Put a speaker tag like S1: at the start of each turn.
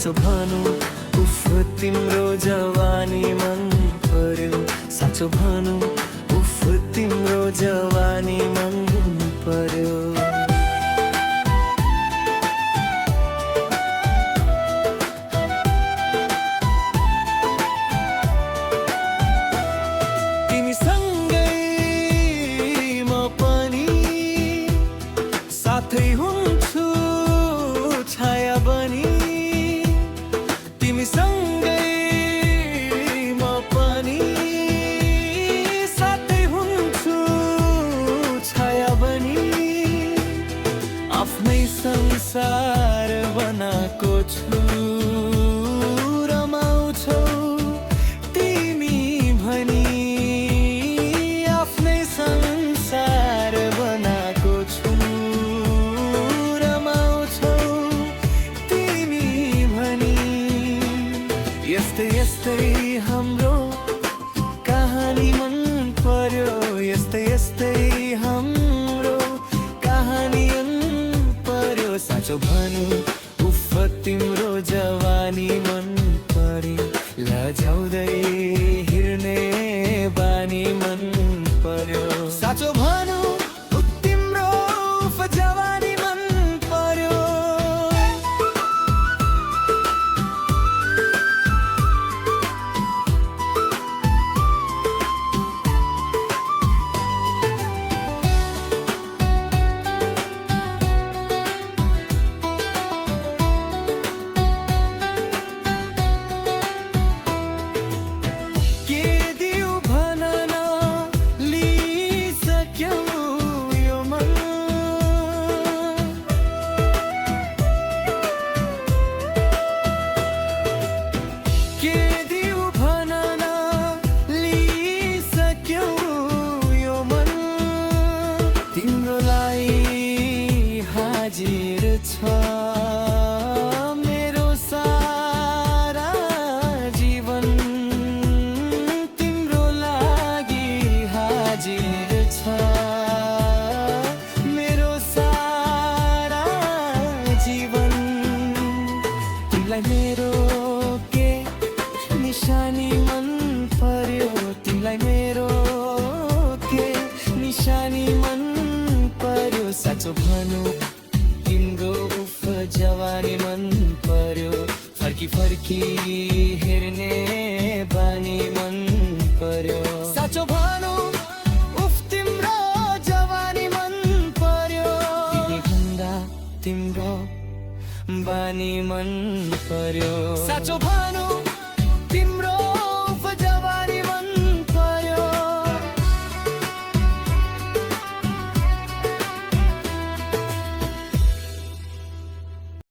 S1: साँचो भनु उफ तिम्रो जवानी मन पर्यो साँचो भनु उफ तिम्रो जवानी मन पर्यो साथै हुन्छु छाया बनी तिमीसँगै म पनि साथै हुन्छु छाया बनी आफ्नै संसार बनाएको छु रमाउँछौ तिमी भनी आफ्नै संसार बनाएको छु यस्तै यस्तै हाम्रो कहानी मन पर्यो यस्तै यस्तै हाम्रो कहानी मन पर्यो साँचो भनु उफ तिम्रो जवानी मन पर्यो लजाउँदै हिँड्ने बानी मन पर्यो साँचो भनु तिम्रो उफ जवानी मन पर्यो हाजिर छ मेरो सारा जीवन तिम्रो लागि हाजिर छ मेरो सारा जीवन तिमीलाई मेरो के निशानी मन पर्यो तिमीलाई मेरो के निशानी मन पर्यो साँचो भनु तिम्रो उफ जवानी मन पर्यो फर्की फर्की हेर्ने बानी मन पर्यो साँचो भनु उफ तिम्रो जवानी मन पर्यो तिमी भन्दा तिम्रो बानी मन पर्यो साँचो भनु तिम्रो